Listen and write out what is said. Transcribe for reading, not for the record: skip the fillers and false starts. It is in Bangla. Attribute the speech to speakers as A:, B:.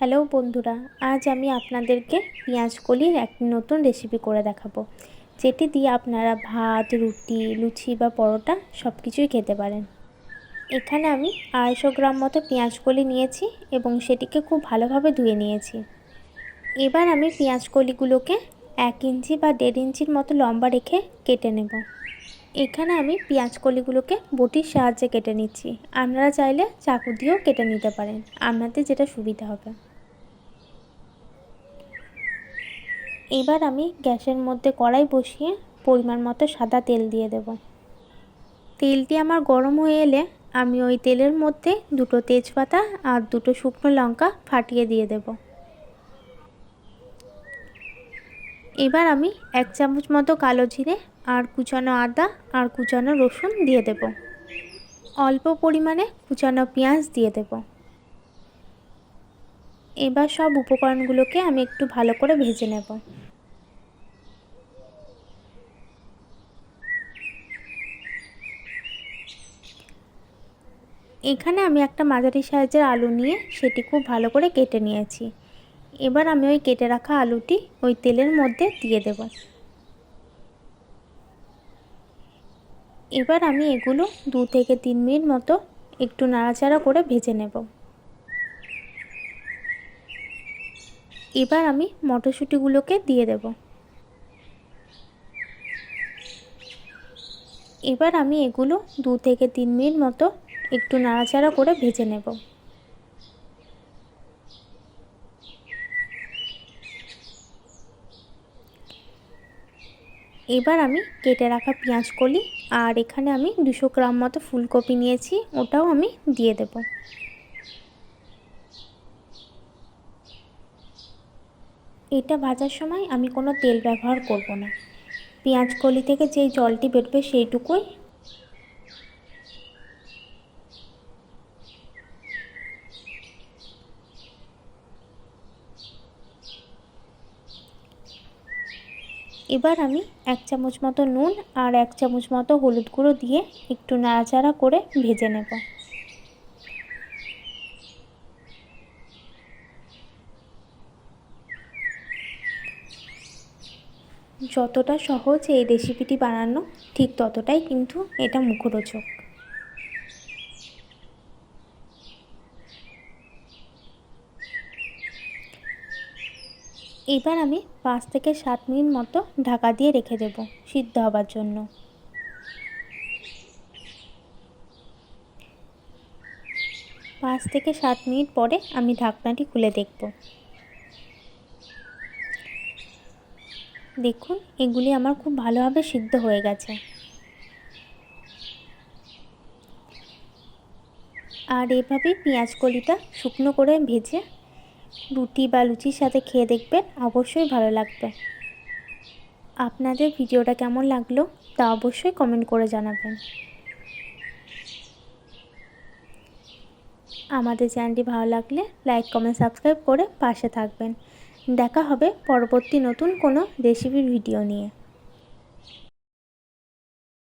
A: হ্যালো বন্ধুরা, আজ আমি আপনাদেরকে পেঁয়াজ কলির এক নতুন রেসিপি করে দেখাবো, যেটি দিয়ে আপনারা ভাত, রুটি, লুচি বা পরোটা সব কিছুই খেতে পারেন। এখানে আমি 250 গ্রাম মতো পেঁয়াজ কলি নিয়েছি এবং সেটিকে খুব ভালোভাবে ধুয়ে নিয়েছি। এবার আমি পেঁয়াজ কলিগুলোকে 1 ইঞ্চি বা 1.5 ইঞ্চির মতো লম্বা রেখে কেটে নেব। এখানে আমি পেঁয়াজ কলিগুলোকে বটির সাহায্যে কেটে নিচ্ছি। আপনারা চাইলে চাকু দিয়েও কেটে নিতে পারেন, আপনাদের যেটা সুবিধা হবে। এবার আমি গ্যাসের মধ্যে কড়াই বসিয়ে পরিমাণ মতো সাদা তেল দিয়ে দেব। তেলটি আমার গরম হয়ে এলে আমি ওই তেলের মধ্যে 2টো তেজপাতা আর 2টো শুকনো লঙ্কা ফাটিয়ে দিয়ে দেব। এবার আমি 1 চামচ মতো কালো জিরে আর কুচানো আদা আর কুচানো রসুন দিয়ে দেব। অল্প পরিমাণে কুচানো পেঁয়াজ দিয়ে দেব। এবার সব উপকরণগুলোকে আমি একটু ভালো করে ভেজে নেব। এখানে আমি একটা মাঝারি সাইজের আলু নিয়ে সেটি খুব ভালো করে কেটে নিয়েছি। এবার আমি ওই কেটে রাখা আলুটি ওই তেলের মধ্যে দিয়ে দেব। এবার আমি এগুলো 2 থেকে 3 মিনিট মতো একটু নাড়াচাড়া করে ভেজে নেব। এবার আমি মটরশুঁটিগুলোকে দিয়ে দেব। এবার আমি এগুলো 2 থেকে 3 মিনিট মতো একটু নাড়াচাড়া করে ভেজে নেব। এবার আমি কেটে রাখা পেঁয়াজ কলি আর এখানে আমি 200 গ্রাম মতো ফুলকপি নিয়েছি, ওটাও আমি দিয়ে দেব। এটা ভাজার সময় আমি কোনো তেল ব্যবহার করব না। পেঁয়াজ কলি থেকে যেই জলটি বেরোবে সেইটুকুই। এবার আমি 1 চামচ মতো নুন আর 1 চামচ মতো হলুদ গুঁড়ো দিয়ে একটু নাড়াচাড়া করে ভেজে নেব। যতটা সহজ এই রেসিপিটি বানানো, ঠিক ততটাই কিন্তু এটা মুখরোচক। এবার আমি 5 থেকে 7 মিনিট মতো ঢাকা দিয়ে রেখে দেব সিদ্ধ হবার জন্য। 5 থেকে 7 মিনিট পরে আমি ঢাকনাটি খুলে দেখব। দেখুন, এগুলি আমার খুব ভালোভাবে সিদ্ধ হয়ে গেছে। আর এভাবেই পেঁয়াজ কলিটা শুকনো করে ভেজে রুটি বা লুচির সাথে খেয়ে দেখবেন, অবশ্যই ভালো লাগবে। আপনাদের ভিডিওটা কেমন লাগলো তা অবশ্যই কমেন্ট করে জানাবেন। আমাদের চ্যানেলটি ভালো লাগলে লাইক, কমেন্ট, সাবস্ক্রাইব করে পাশে থাকবেন। দেখা হবে পরবর্তী নতুন কোনো রেসিপির ভিডিও নিয়ে।